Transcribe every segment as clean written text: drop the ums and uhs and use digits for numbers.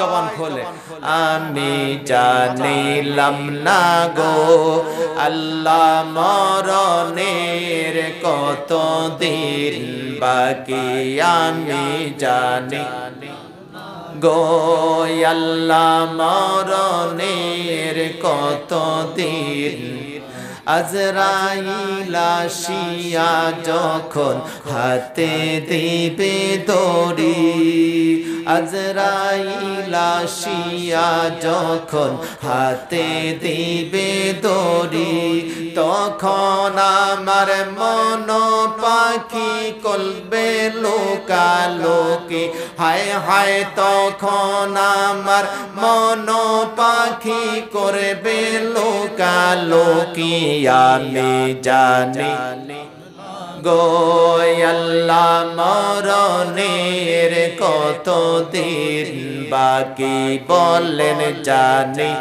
জবান খোলে আমি জানিলাম না গো আল্লাহ মরণের কত দিন বাকি আমি জানি গো আল্লাহ মরণের কত দিন আজরাইল আসিয়া যখন হাতে দিবে দড়ি আজরাইল আসিয়া যখন হাতে দিবে দড়ি তখন আমার মন পাখি কলবে লোকালোকে হায় হায় তখন আমার মন পাখি করবে লোকালোকি আমি জানি গো আল্লাহ মরণের কত দিন বাকি বলেন জানি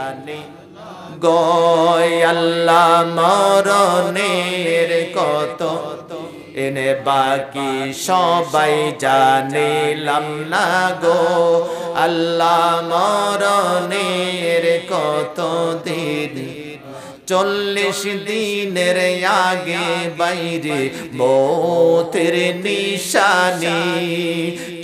গো আল্লাহ মরণের কত এনে বাকি সবাই জানিলাম না গো আল্লাহ মরণের কত দিন 40 দিনের আগে বাইরে মৌতের নিশানি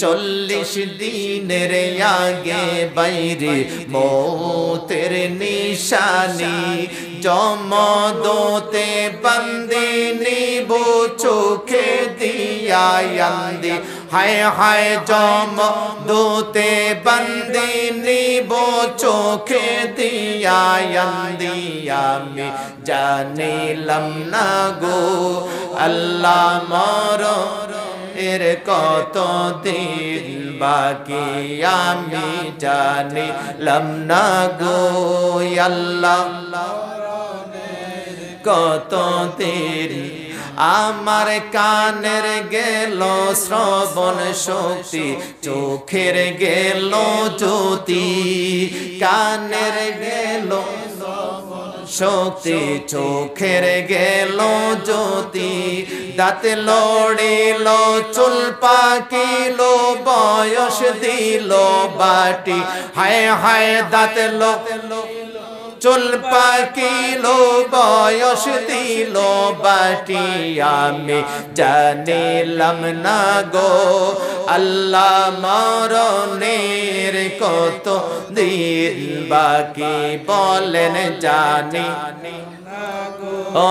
40 দিনের আগে বাইরে মৌতের নিশানি জমদতে বন্দি নিব চোখে দিয়া আন্দি হায় হায় জমদতে বন্দি নিব চোখে দিয়া আন্দি আমি জানিলাম না গো আল্লাহ মরণের কত দিন বাকি আমি জানিলাম না গো আল্লাহ কত দিন আমার কানের গেল শ্রবণ শক্তি চোখের গেল জ্যোতি কানের গেল শক্তি চোখের গেল জ্যোতি দাঁতে লড়িল চুল পাকিল বয়স দিল বাটি হায় হায় দাঁতে চুল পাকিল বয়স দিল বাটি আমি জানিলাম না গো আল্লাহ মরণের কত দিন বাকি বলেন জানি ও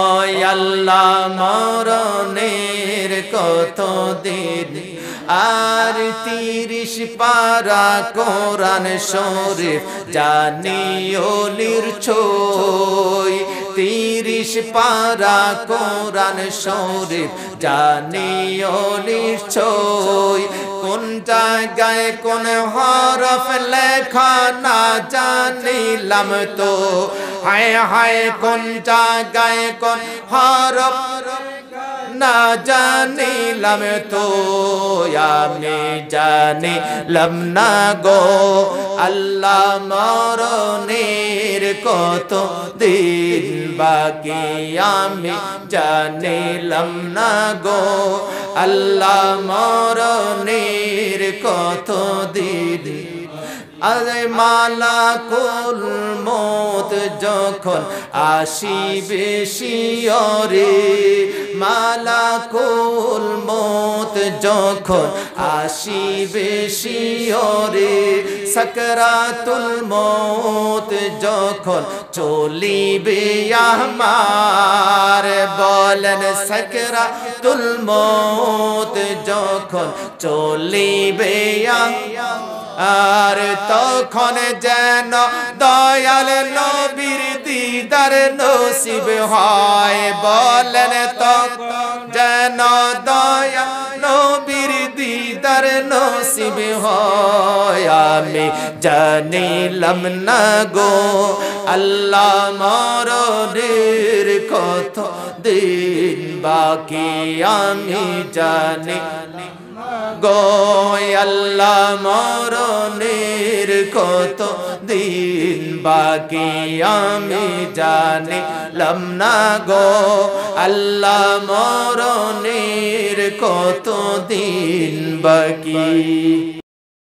আল্লাহ মরণের কত দিন আর 30 পারা কোরআন শরীফ জানিও নির্ছয় 30 পারা কোরআন শরীফ জানিও নিশ্চয় কোন জায়গায় কোন হরফ লেখা না জানিলাম তো হায় হায় কোন জায়গায় কোন হরফ না জানিলাম তো আমি জানিলাম না গো আল্লাহ মরণের কত দিন বাকি আমি জানিলাম না গো আল্লাহ মরণের কত দিন আরে মালাকুল মউত যখন আসিবে শিয়রে মালাকুল মউত যখন আসিবে শিয়রে সাকরাতুল মউত যখন চলিবে আমার বলেন সাকরাতুল মউত যখন চলিবে আর তখন যেন দয়াল নবীর দিদার নসিব হয় বলেন তখন যেন দয়াল নবীর দিদার নসিব হয় আমি জানিলাম না গো আল্লাহ মরণের কত দিন বাকি আমি জানি গো আল্লাহ মরণের কত দিন বাকি আমি জানিলাম না গো আল্লাহ মরণের কত দিন বাকি।